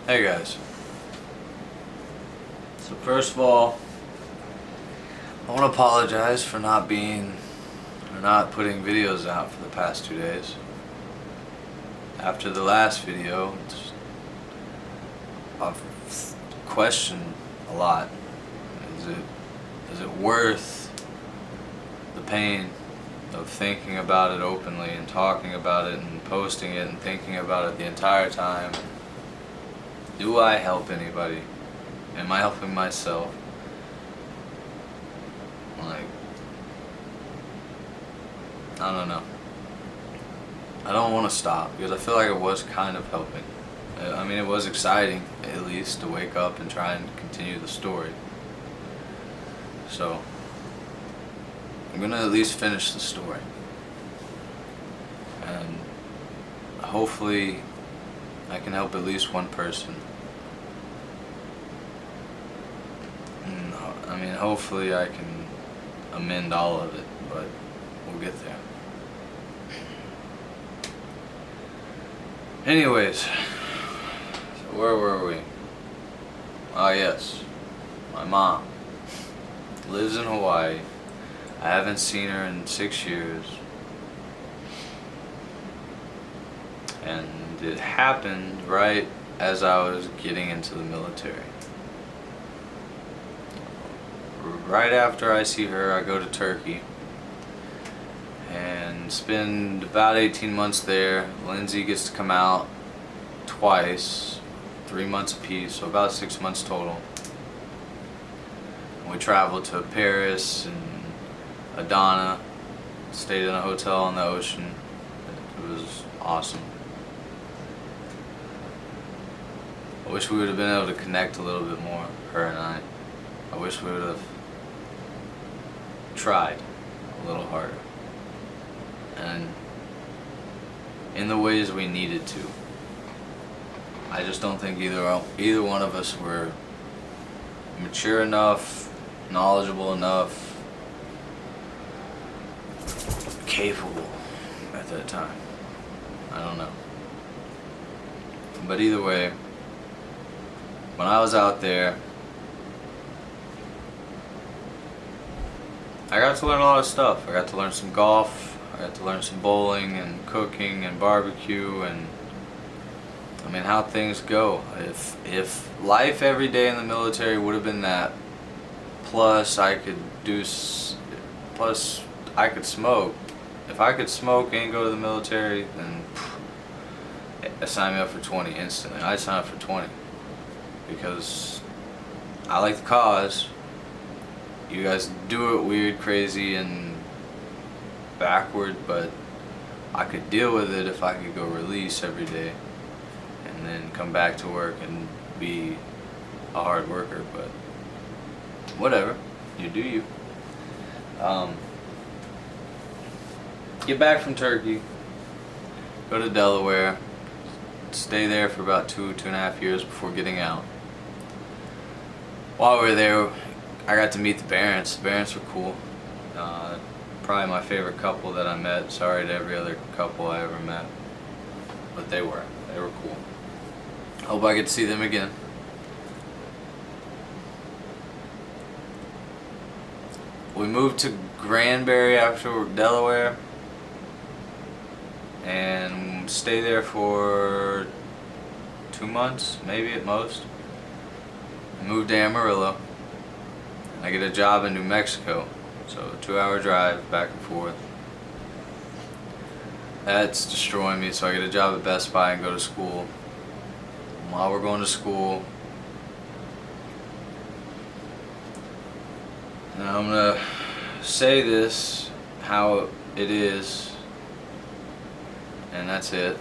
Hey guys. So first of all, I want to apologize for not putting videos out for the past 2 days. After the last video, I've questioned a lot. Is it worth the pain of thinking about it openly and talking about it and posting it and thinking about it the entire time? Do I help anybody? Am I helping myself? Like, I don't know. I don't want to stop because I feel like it was kind of helping. I mean, it was exciting, at least, to wake up and try and continue the story. So, I'm gonna at least finish the story. And hopefully, I can help at least one person. I mean, hopefully I can amend all of it, but we'll get there. Anyways, so where were we? Ah, yes, my mom lives in Hawaii. I haven't seen her in 6 years. And it happened right as I was getting into the military. Right after I see her, I go to Turkey and spend about 18 months there. Lindsay gets to come out twice, 3 months apiece, so about 6 months total. We traveled to Paris and Adana, stayed in a hotel on the ocean. It was awesome. I wish we would have been able to connect a little bit more, her and I. I wish we would have tried a little harder. And in the ways we needed to. I just don't think either one of us were mature enough, knowledgeable enough, capable at that time. I don't know. But either way, when I was out there, I got to learn a lot of stuff. I got to learn some golf, I got to learn some bowling and cooking and barbecue and I mean how things go. If life every day in the military would have been that, plus I could smoke. If I could smoke and go to the military, then sign me up for 20 instantly. I'd sign up for 20 because I like the cause. You guys do it weird, crazy, and backward, but I could deal with it if I could go release every day and then come back to work and be a hard worker, but whatever, you do you. Get back from Turkey, go to Delaware, stay there for about 2.5 years before getting out. While we were there, I got to meet the Barents. The Barents were cool. Probably my favorite couple that I met. Sorry to every other couple I ever met. But they were cool. Hope I get to see them again. We moved to Granbury after Delaware and stay there for 2 months, maybe at most. Moved to Amarillo. I get a job in New Mexico, so a 2-hour drive back and forth. That's destroying me, so I get a job at Best Buy and go to school. While we're going to school, now I'm gonna say this how it is, and that's it.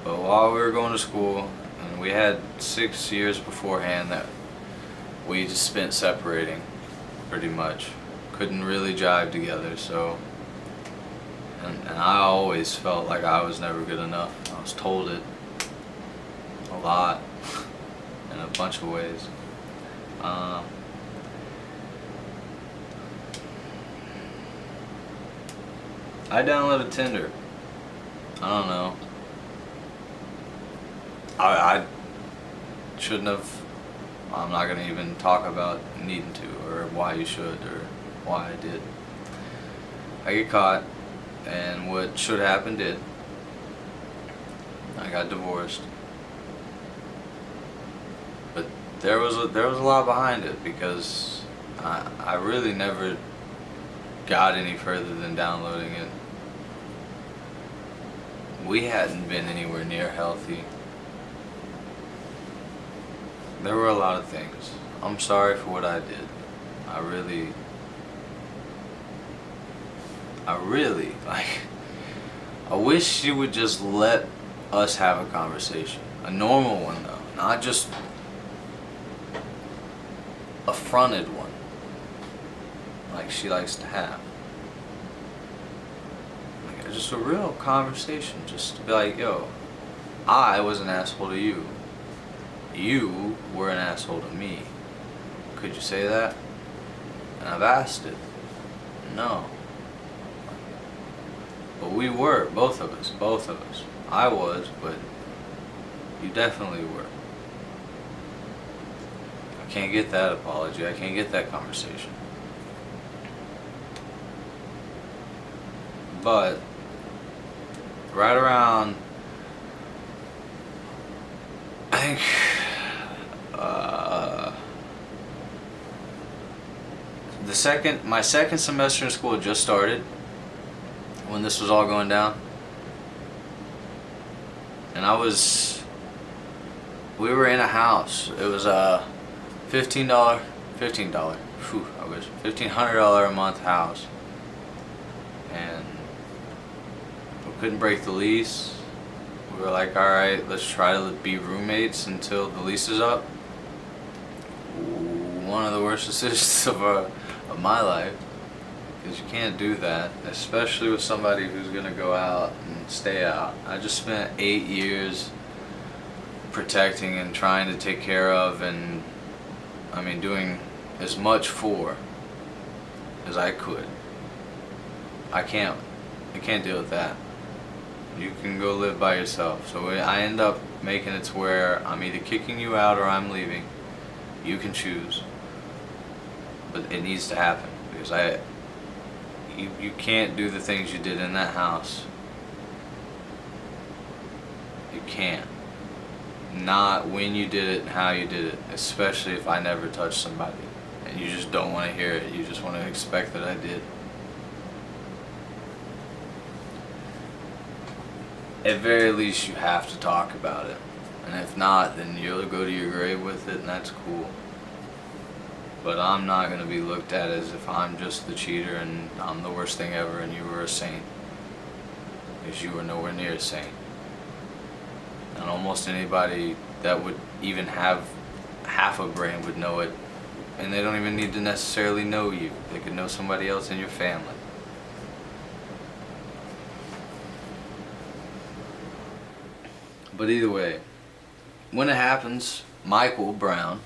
But while we were going to school, and we had 6 years beforehand that we just spent separating, pretty much. Couldn't really jive together, so. And I always felt like I was never good enough. I was told it a lot, in a bunch of ways. I downloaded Tinder. I don't know. shouldn't have. I'm not gonna even talk about needing to, or why you should, or why I did. I get caught, and what should happen did. I got divorced, but there was a lot behind it, because I really never got any further than downloading it. We hadn't been anywhere near healthy. There were a lot of things. I'm sorry for what I did. I really, like, I wish you would just let us have a conversation. A normal one though, not just a fronted one, like she likes to have. Like, just a real conversation, just to be like, yo, I was an asshole to you. You were an asshole to me. Could you say that? And I've asked it. No. But we were, both of us. I was, but you definitely were. I can't get that apology. I can't get that conversation. But right around, I think, my second semester in school just started when this was all going down, and we were in a house. It was a $1,500 a month house, and we couldn't break the lease. We were like, alright, let's try to be roommates until the lease is up. One of the worst decisions of my life, because you can't do that, especially with somebody who's gonna go out and stay out. I just spent 8 years protecting and trying to take care of, and I mean doing as much for as I could. I can't deal with that. You can go live by yourself. So I end up making it to where I'm either kicking you out or I'm leaving. You can choose. But it needs to happen, because you can't do the things you did in that house. You can't. Not when you did it and how you did it, especially if I never touched somebody and you just don't want to hear it. You just want to expect that I did. At very least, you have to talk about it, and if not, then you'll go to your grave with it, and that's cool. But I'm not going to be looked at as if I'm just the cheater and I'm the worst thing ever and you were a saint, because you were nowhere near a saint. And almost anybody that would even have half a brain would know it, and they don't even need to necessarily know you. They could know somebody else in your family. But either way, when it happens, Michael Brown,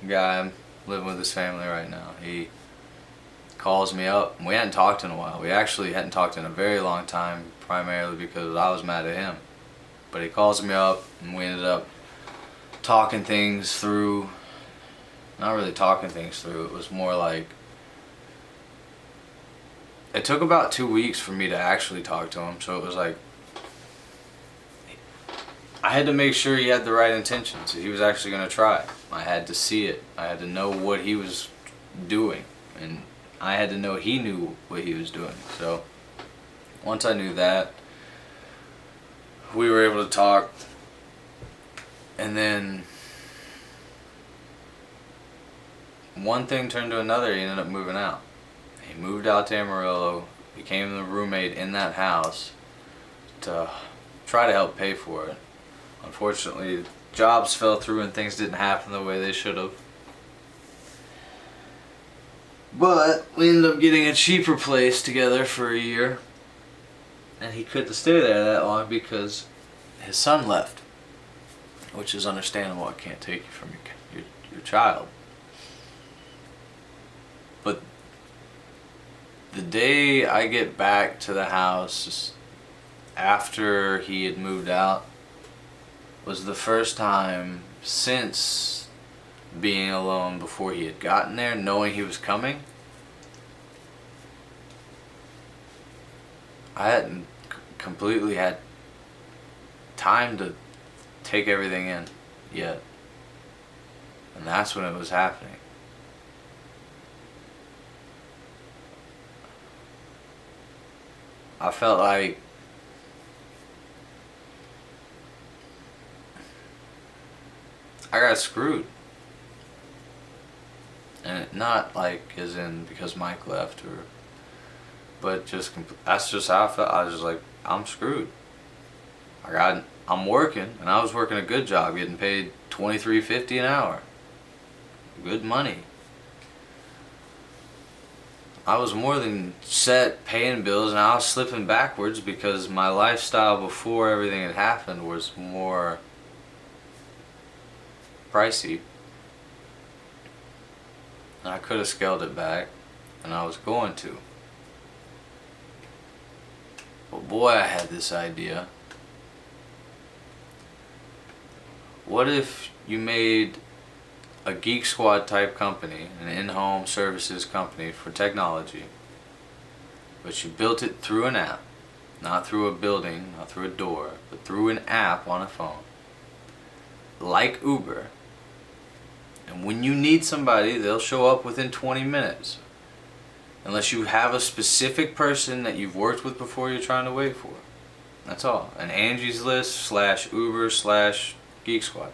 the guy I'm living with his family right now, he calls me up. We hadn't talked in a while. We actually hadn't talked in a very long time, primarily because I was mad at him. But he calls me up, and we ended up talking things through. Not really talking things through, it was more like, it took about 2 weeks for me to actually talk to him, so it was like, I had to make sure he had the right intentions. He was actually going to try. I had to see it. I had to know what he was doing. And I had to know he knew what he was doing. So once I knew that, we were able to talk. And then one thing turned to another. He ended up moving out. He moved out to Amarillo, became the roommate in that house to try to help pay for it. Unfortunately, jobs fell through and things didn't happen the way they should have. But we ended up getting a cheaper place together for a year. And he couldn't stay there that long because his son left. Which is understandable. I can't take you from your child. But the day I get back to the house after he had moved out, was the first time since being alone before he had gotten there, knowing he was coming. I hadn't completely had time to take everything in yet. And that's when it was happening. I felt like I got screwed. And not like as in because Mike left, or but just that's just how I felt. I was just like, I'm screwed. I'm working, and I was working a good job, getting paid $23.50 an hour. Good money. I was more than set paying bills, and I was slipping backwards because my lifestyle before everything had happened was more pricey. And I could have scaled it back, and I was going to. But boy, I had this idea. What if you made a Geek Squad type company, an in-home services company for technology, but you built it through an app, not through a building, not through a door, but through an app on a phone, like Uber. And when you need somebody, they'll show up within 20 minutes. Unless you have a specific person that you've worked with before you're trying to wait for. That's all. An Angie's List / Uber / Geek Squad.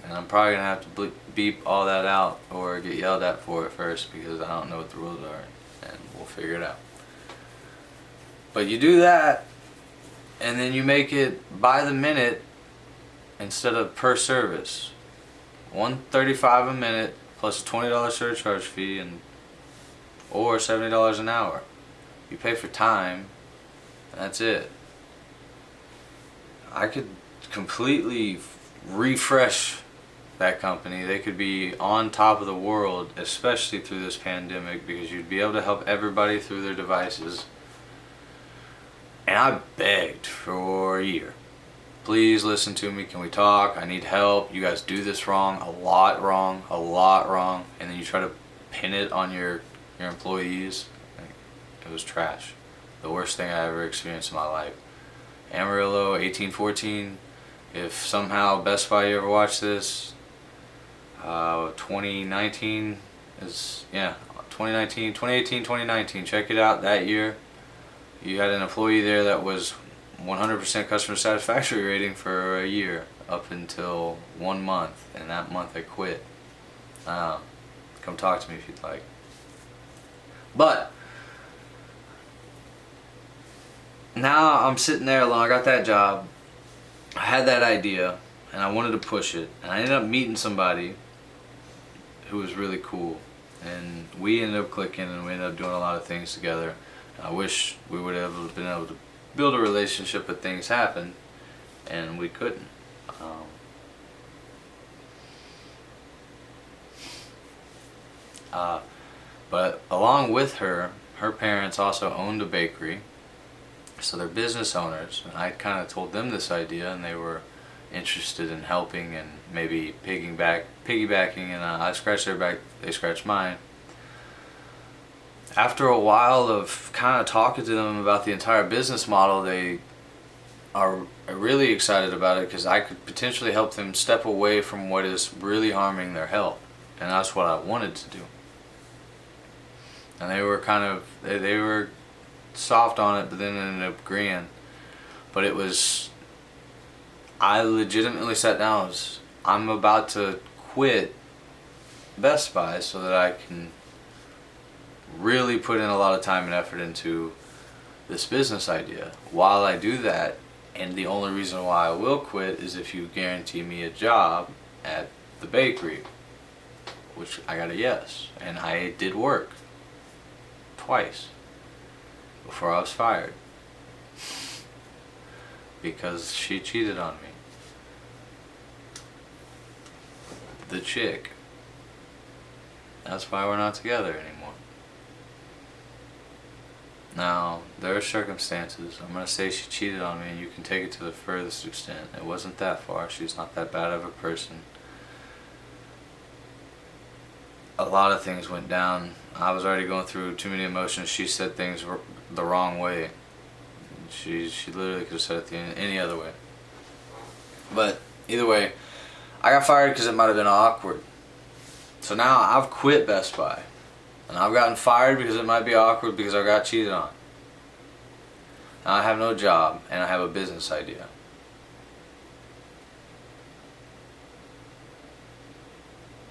And I'm probably going to have to beep all that out or get yelled at for it first, because I don't know what the rules are, and we'll figure it out. But you do that, and then you make it by the minute instead of per service. $135 a minute plus a $20 surcharge fee, or $70 an hour. You pay for time, and that's it. I could completely refresh that company. They could be on top of the world, especially through this pandemic, because you'd be able to help everybody through their devices. And I begged for a year. Please listen to me. Can we talk? I need help. You guys do this wrong. A lot wrong. And then you try to pin it on your employees. It was trash. The worst thing I ever experienced in my life. Amarillo, 1814. If somehow Best Buy, you ever watch this, 2019 is, 2018, check it out. That year, you had an employee there that was 100% customer satisfaction rating for a year, up until 1 month, and that month I quit. Come talk to me if you'd like. But now I'm sitting there alone. I got that job, I had that idea, and I wanted to push it, and I ended up meeting somebody who was really cool, and we ended up clicking, and we ended up doing a lot of things together. I wish we would have been able to build a relationship, but things happened, and we couldn't. But along with her parents also owned a bakery, so they're business owners, and I kind of told them this idea, and they were interested in helping and maybe piggybacking, and I scratched their back, they scratched mine. After a while of kind of talking to them about the entire business model, they are really excited about it, because I could potentially help them step away from what is really harming their health, and that's what I wanted to do. And they were they were soft on it, but then ended up agreeing. But it was, I legitimately sat down, I'm about to quit Best Buy so that I can really put in a lot of time and effort into this business idea. While I do that, and the only reason why I will quit is if you guarantee me a job at the bakery, which I got a yes, and I did work twice before I was fired because she cheated on me. The chick. That's why we're not together anymore. Now, there are circumstances. I'm going to say she cheated on me, and you can take it to the furthest extent. It wasn't that far. She's not that bad of a person. A lot of things went down. I was already going through too many emotions. She said things the wrong way. She literally could have said it any other way. But either way, I got fired because it might have been awkward. So now I've quit Best Buy. And I've gotten fired because it might be awkward because I got cheated on. Now I have no job and I have a business idea.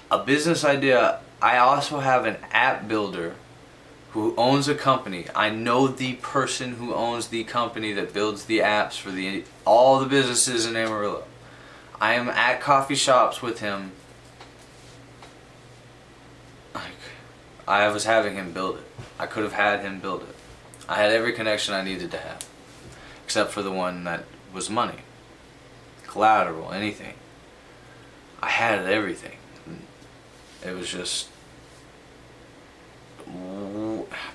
A business idea. I also have an app builder who owns a company. I know the person who owns the company that builds the apps for all the businesses in Amarillo. I am at coffee shops with him. I was having him build it. I could have had him build it. I had every connection I needed to have. Except for the one that was money. Collateral, anything. I had everything. It was just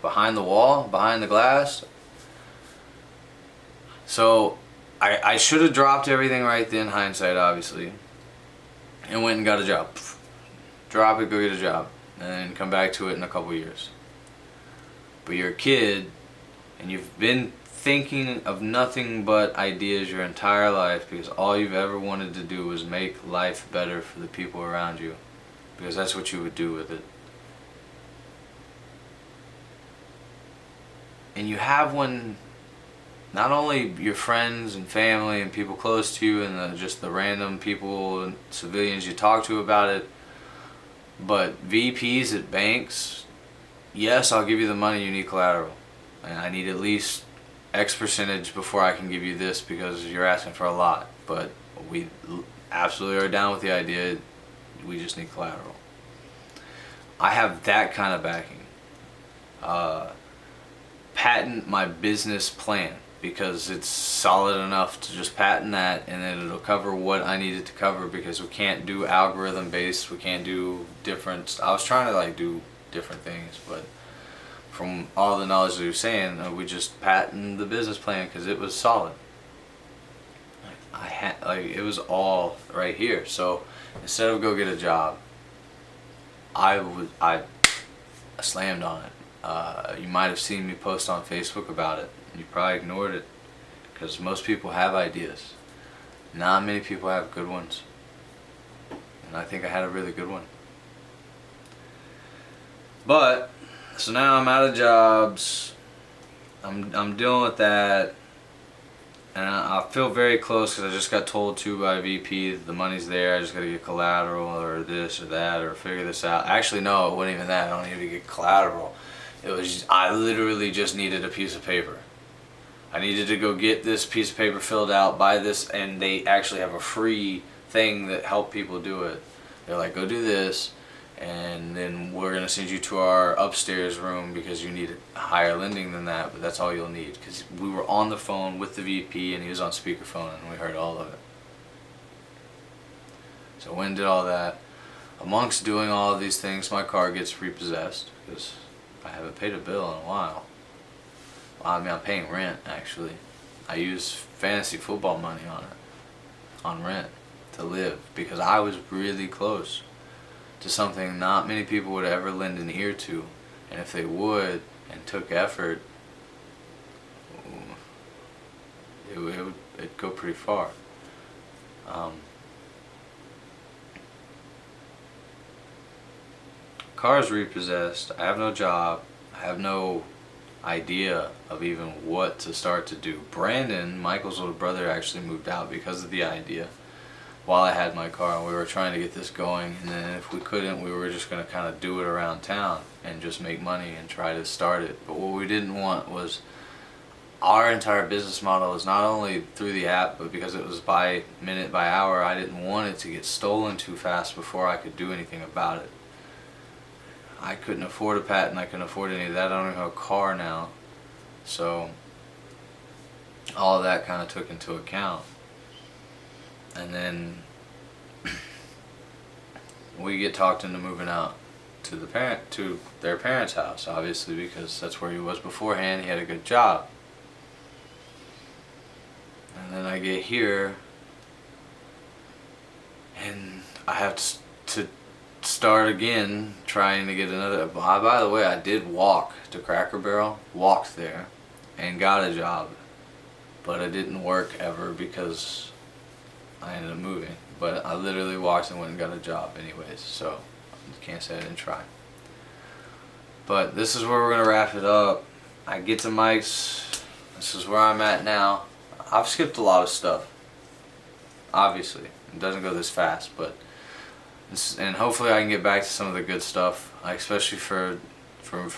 behind the wall, behind the glass. So I should have dropped everything right then, hindsight obviously, and went and got a job. Drop it, go get a job, and then come back to it in a couple years. But you're a kid and you've been thinking of nothing but ideas your entire life because all you've ever wanted to do was make life better for the people around you, because that's what you would do with it. And you have one, not only your friends and family and people close to you and just the random people and civilians you talk to about it, but VPs at banks, yes, I'll give you the money, you need collateral. And I need at least X percentage before I can give you this because you're asking for a lot. But we absolutely are down with the idea, we just need collateral. I have that kind of backing. Patent my business plan because it's solid enough to just patent that, and then it'll cover what I need it to cover, because we can't do algorithm based, we can't do different. I was trying to do different things, but from all the knowledge that you're saying, we just patent the business plan because it was solid. I had it was all right here. So instead of go get a job, I slammed on it. You might have seen me post on Facebook about it. You probably ignored it because most people have ideas. Not many people have good ones. And I think I had a really good one. But so now I'm out of jobs. I'm dealing with that. And I feel very close because I just got told to by VP that the money's there. I just got to get collateral or this or that or figure this out. Actually, no, it wasn't even that. I don't need to get collateral. It was I literally just needed a piece of paper. I needed to go get this piece of paper filled out, buy this, and they actually have a free thing that help people do it. They're like, go do this, and then we're going to send you to our upstairs room because you need higher lending than that, but that's all you'll need. Because we were on the phone with the VP and he was on speakerphone and we heard all of it. So when did all that? Amongst doing all of these things, my car gets repossessed because I haven't paid a bill in a while. Well, I mean, I'm paying rent actually. I use fantasy football money on rent to live because I was really close to something not many people would ever lend an ear to, and if they would and took effort, it'd go pretty far. Car's repossessed. I have no job. I have no idea of even what to start to do. Brandon, Michael's little brother, actually moved out because of the idea while I had my car, and we were trying to get this going, and then if we couldn't, we were just going to kind of do it around town and just make money and try to start it. But what we didn't want was our entire business model is not only through the app, but because it was by minute by hour, I didn't want it to get stolen too fast before I could do anything about it. I couldn't afford a patent, I couldn't afford any of that. I don't even have a car now. So all of that kind of took into account. And then we get talked into moving out. to their parents' house, obviously, because that's where he was beforehand. He had a good job. And then I get here and I have to start again trying to get another. By the way, I did walk to Cracker Barrel, walked there, and got a job, but it didn't work ever because I ended up moving. But I literally walked and went and got a job anyways, so I can't say I didn't try. But this is where we're gonna wrap it up. I get to Mike's. This is where I'm at now. I've skipped a lot of stuff. Obviously, it doesn't go this fast, but and hopefully I can get back to some of the good stuff, especially for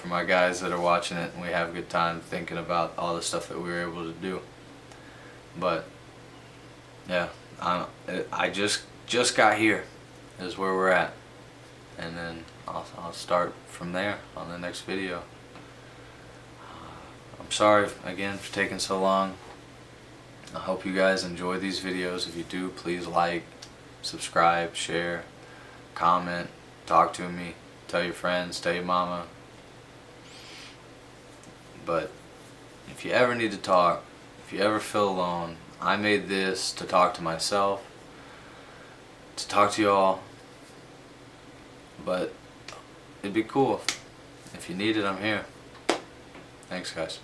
my guys that are watching it, and we have a good time thinking about all the stuff that we were able to do. But yeah, I just got here is where we're at, and then I'll start from there on the next video. I'm sorry again for taking so long. I hope you guys enjoy these videos. If you do, please like, subscribe, share, comment, talk to me, tell your friends, tell your mama. But if you ever need to talk, if you ever feel alone, I made this to talk to myself, to talk to y'all. But it'd be cool. If you need it, I'm here. Thanks, guys.